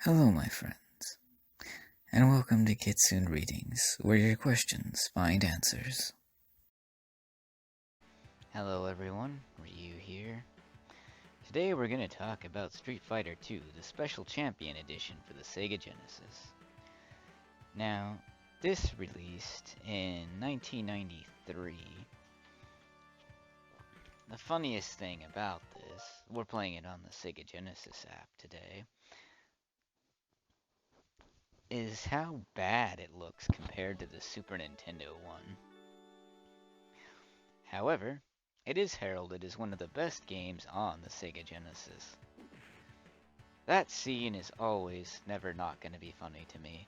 Hello, my friends, and welcome to Kitsune Readings, where your questions find answers. Hello everyone, Ryu here. Today we're going to talk about Street Fighter II, the Special Champion Edition for the SEGA Genesis. Now, this released in 1993. The funniest thing about this, we're playing it on the SEGA Genesis app today, is how bad it looks compared to the Super Nintendo one. However, it is heralded as one of the best games on the SEGA Genesis. That scene is always never not going to be funny to me.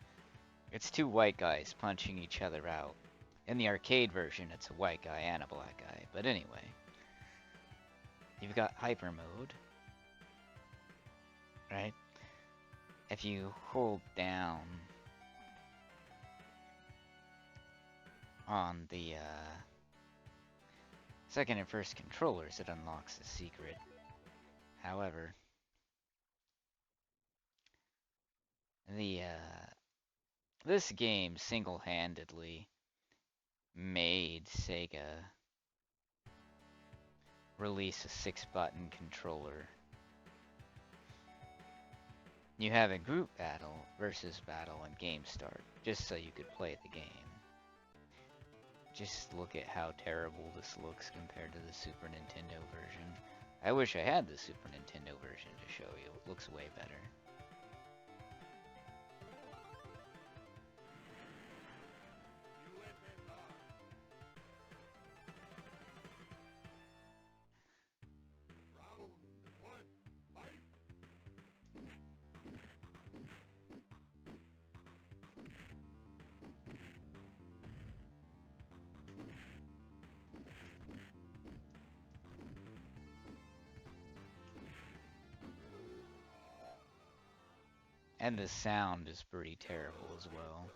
It's two white guys punching each other out. In the arcade version, it's a white guy and a black guy. But anyway, you've got hyper mode, right? If you hold down on the second and first controllers, it unlocks the secret. However, this game single-handedly made SEGA release a 6-button controller. You have a group battle versus battle and game start, just so you could play the game. Just look at how terrible this looks compared to the Super Nintendo version. I wish I had the Super Nintendo version to show you. It looks way better. And the sound is pretty terrible as well.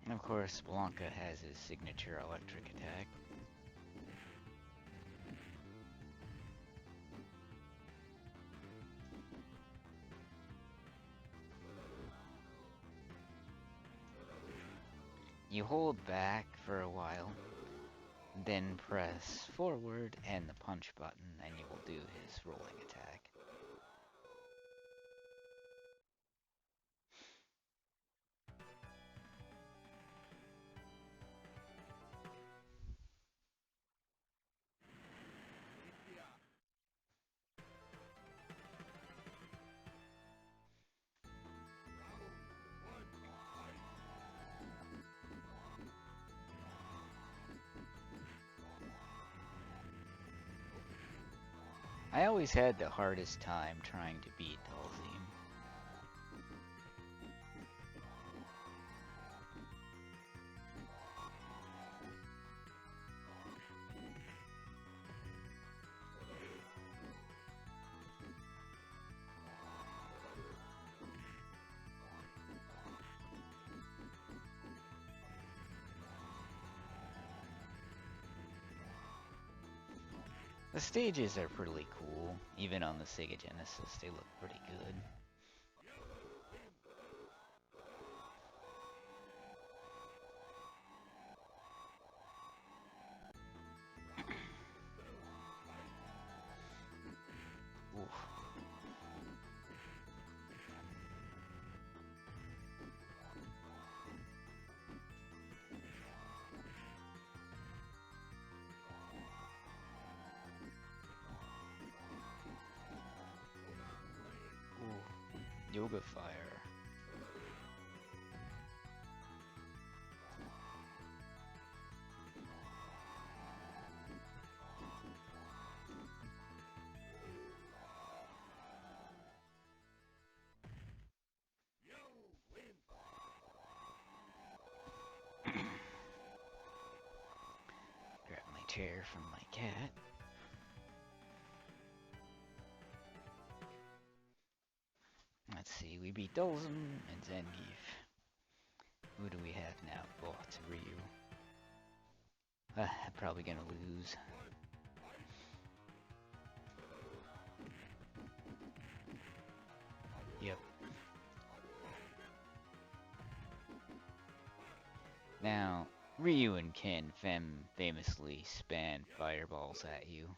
And of course, Blanca has his signature electric attack. You hold back for a while, then press forward and the punch button, and you will do his rolling attack. I always had the hardest time trying to beat Dalzim. The stages are pretty cool, even on the SEGA Genesis, they look pretty good. Oof. Ooh. Yoga Fire. Grab my chair from my cat. Alrighty, we beat Dulzum and Zangief. Who do we have now? Oh, it's Ryu. I'm probably gonna lose. Yep. Now, Ryu and Ken famously spam fireballs at you.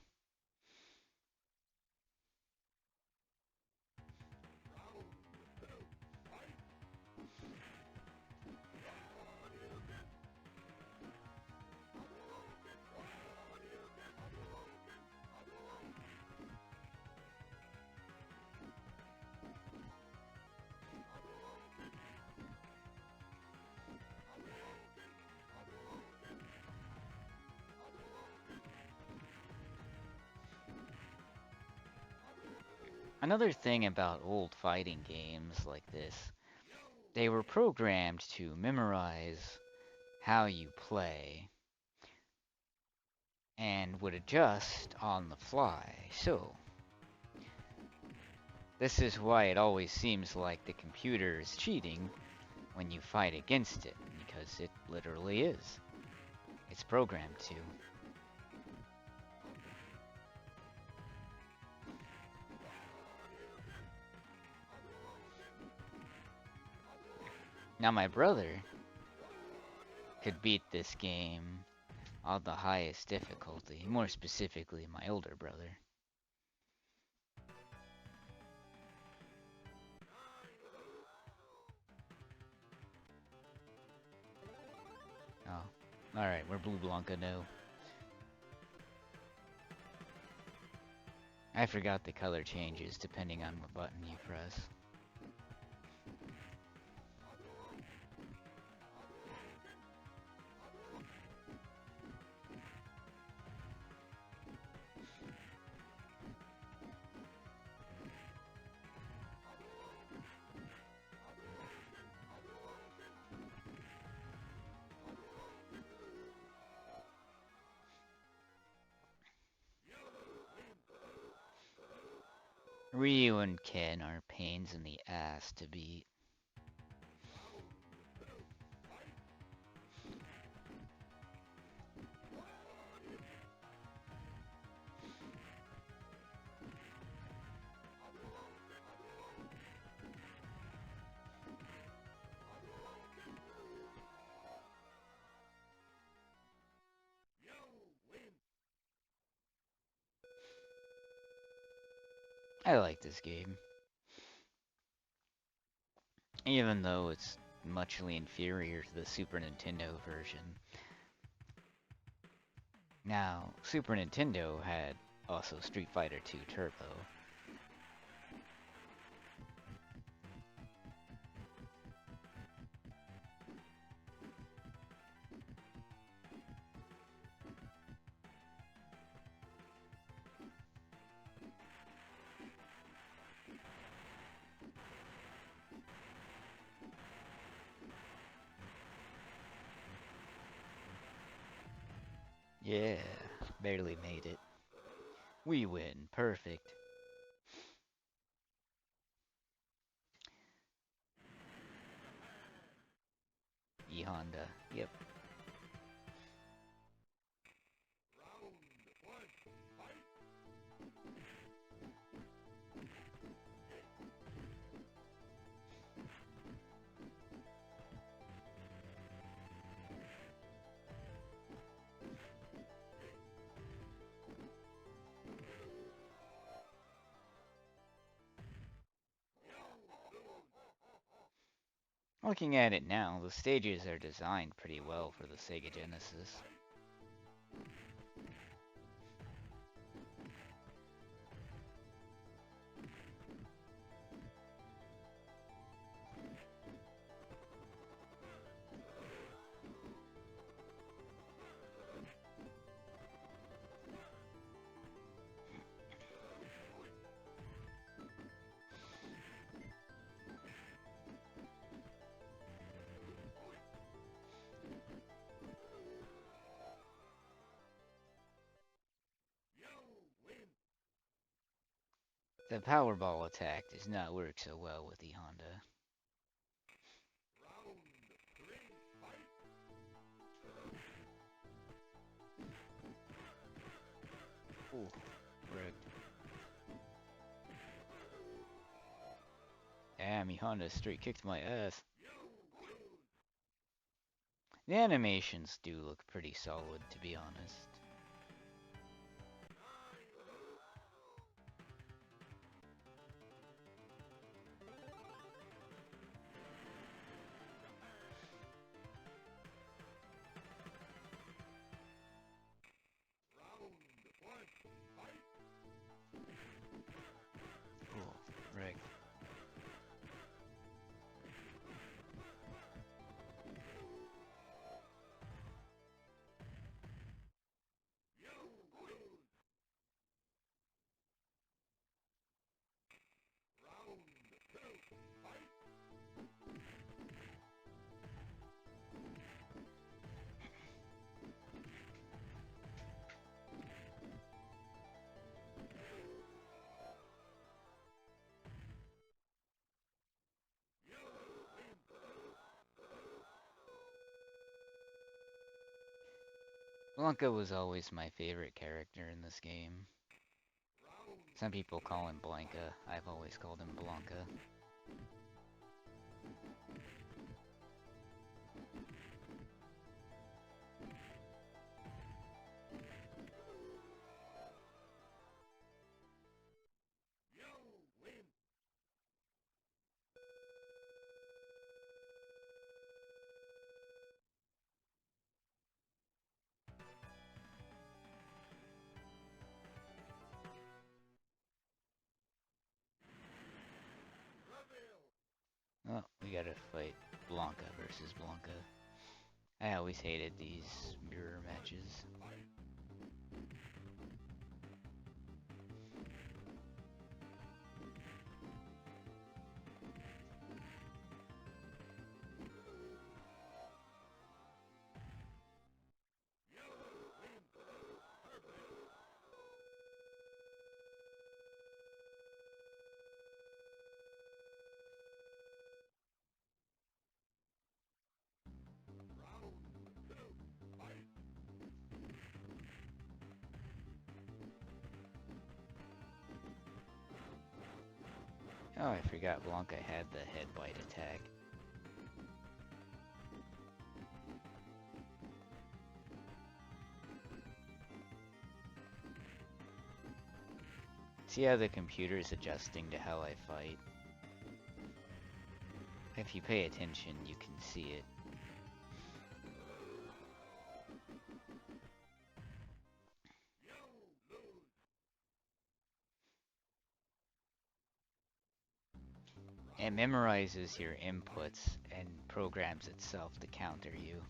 Another thing about old fighting games like this, they were programmed to memorize how you play and would adjust on the fly. So, this is why it always seems like the computer is cheating when you fight against it, because it literally is. It's programmed to. Now my brother could beat this game on the highest difficulty, more specifically my older brother. Oh, alright, we're Blue Blanca now. I forgot the color changes depending on what button you press. Ryu and Ken are pains in the ass to beat. I like this game, even though it's muchly inferior to the Super Nintendo version. Now, Super Nintendo had also Street Fighter II Turbo. Yeah, barely made it. We win, perfect. E Honda, yep. Looking at it now, the stages are designed pretty well for the Sega Genesis. The Powerball attack does not work so well with the Honda. Ooh, rigged. Damn, me Honda straight kicked my ass. The animations do look pretty solid, to be honest. Cool, rigged. Blanca was always my favorite character in this game. Some people call him Blanca. I've always called him Blanca. Oh, we gotta fight Blanca versus Blanca. I always hated these mirror matches. Oh, I forgot Blanca had the head bite attack. See how the computer's adjusting to how I fight? If you pay attention, you can see it. It memorizes your inputs and programs itself to counter you.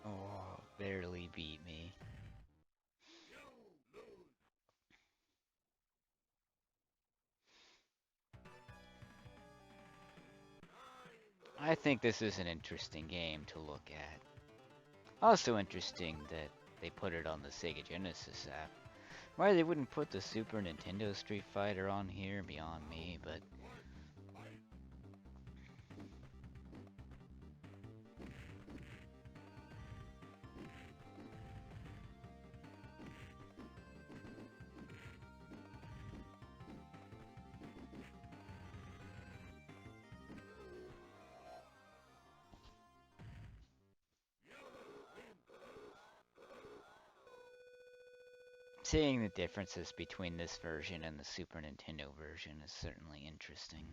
Oh, barely beat me. I think this is an interesting game to look at. Also interesting that they put it on the Sega Genesis app. Why they wouldn't put the Super Nintendo Street Fighter on here, beyond me, but... Seeing the differences between this version and the Super Nintendo version is certainly interesting.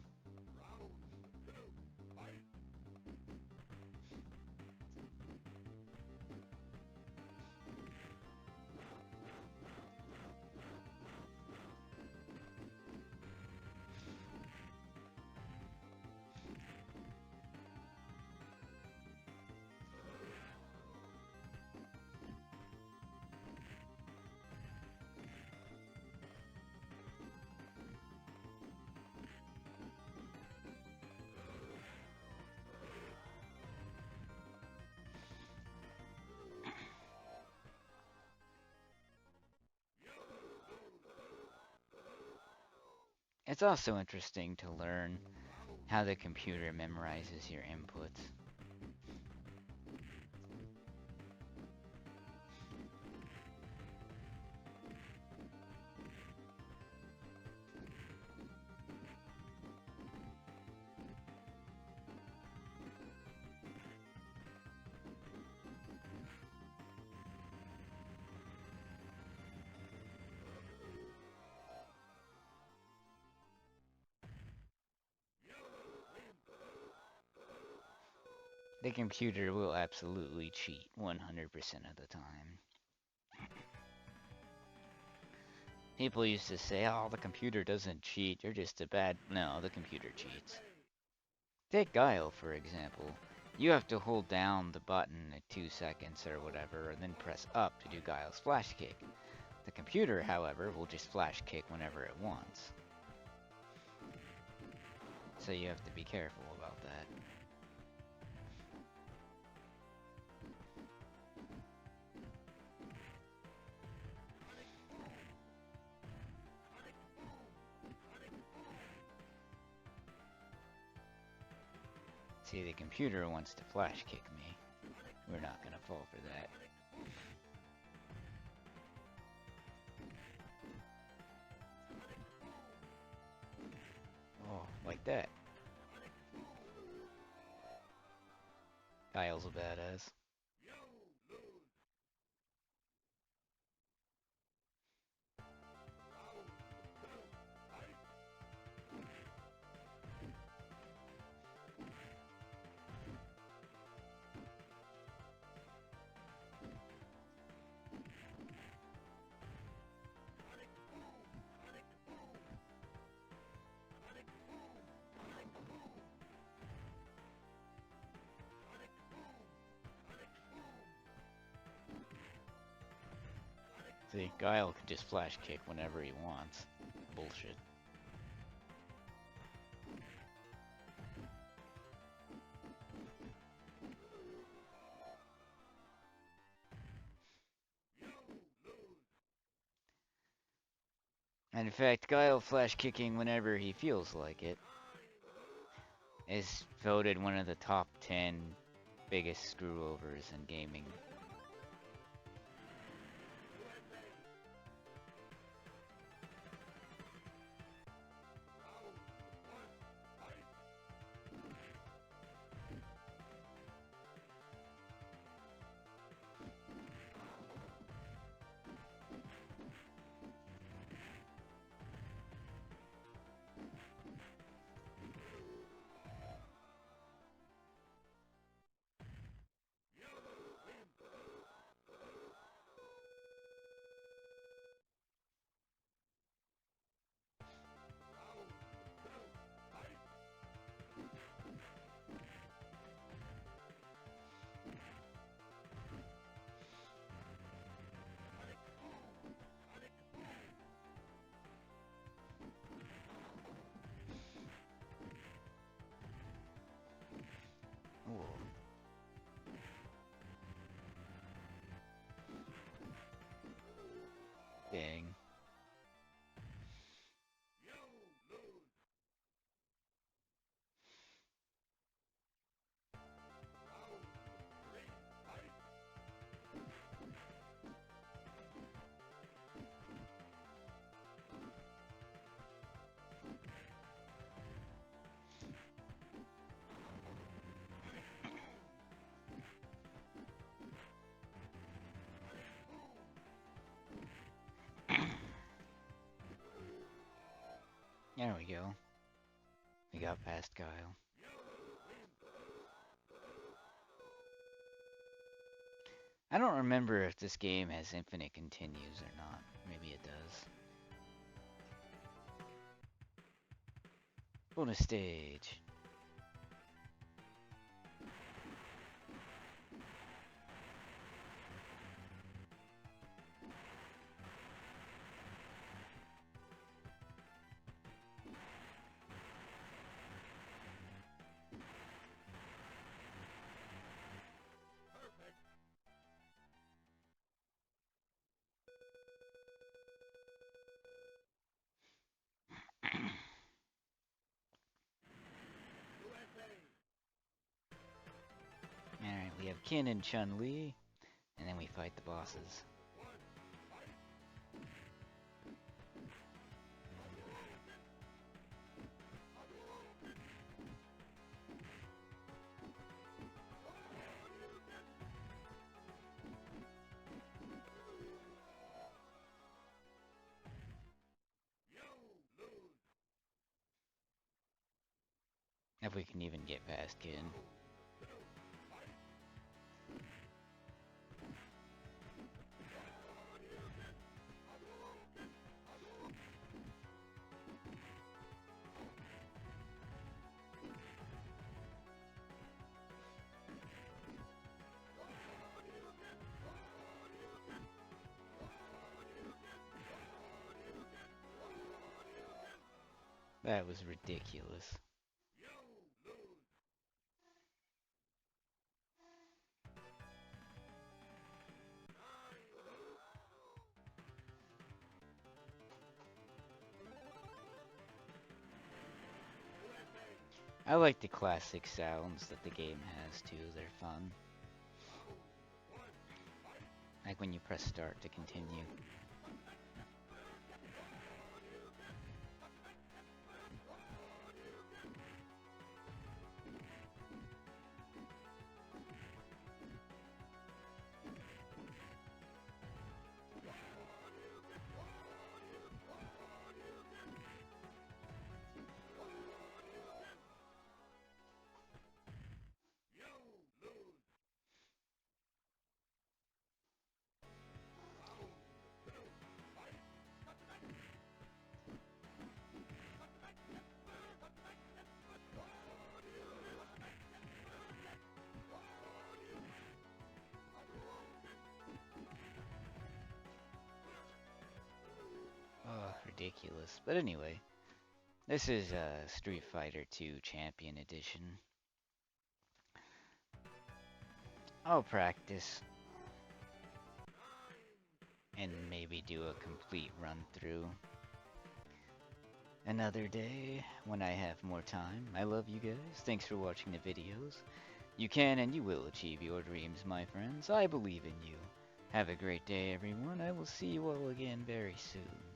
It's also interesting to learn how the computer memorizes your inputs. The computer will absolutely cheat 100% of the time. People used to say, oh, the computer doesn't cheat, you're just a bad... No, the computer cheats. Take Guile, for example. You have to hold down the button at 2 seconds or whatever, and then press up to do Guile's flash kick. The computer, however, will just flash kick whenever it wants. So you have to be careful about that. See, the computer wants to flash kick me. We're not gonna fall for that. Oh, like that. Kyle's a badass. See, Guile can just flash kick whenever he wants. Bullshit. And in fact, Guile flash kicking whenever he feels like it is voted one of the top 10 biggest screwovers in gaming. Ooh. Dang. There we go. We got past Guile. I don't remember if this game has infinite continues or not. Maybe it does. Bonus stage. Anakin and Chun-Li, and then we fight the bosses. If we can even get past Kid. That was ridiculous. I like the classic sounds that the game has too, they're fun. Like when you press start to continue. Oh, ridiculous. But anyway, this is Street Fighter 2 Champion Edition. I'll practice and maybe do a complete run through another day when I have more time. I love you guys. Thanks for watching the videos. You can and you will achieve your dreams, my friends. I believe in you. Have a great day, everyone. I will see you all again very soon.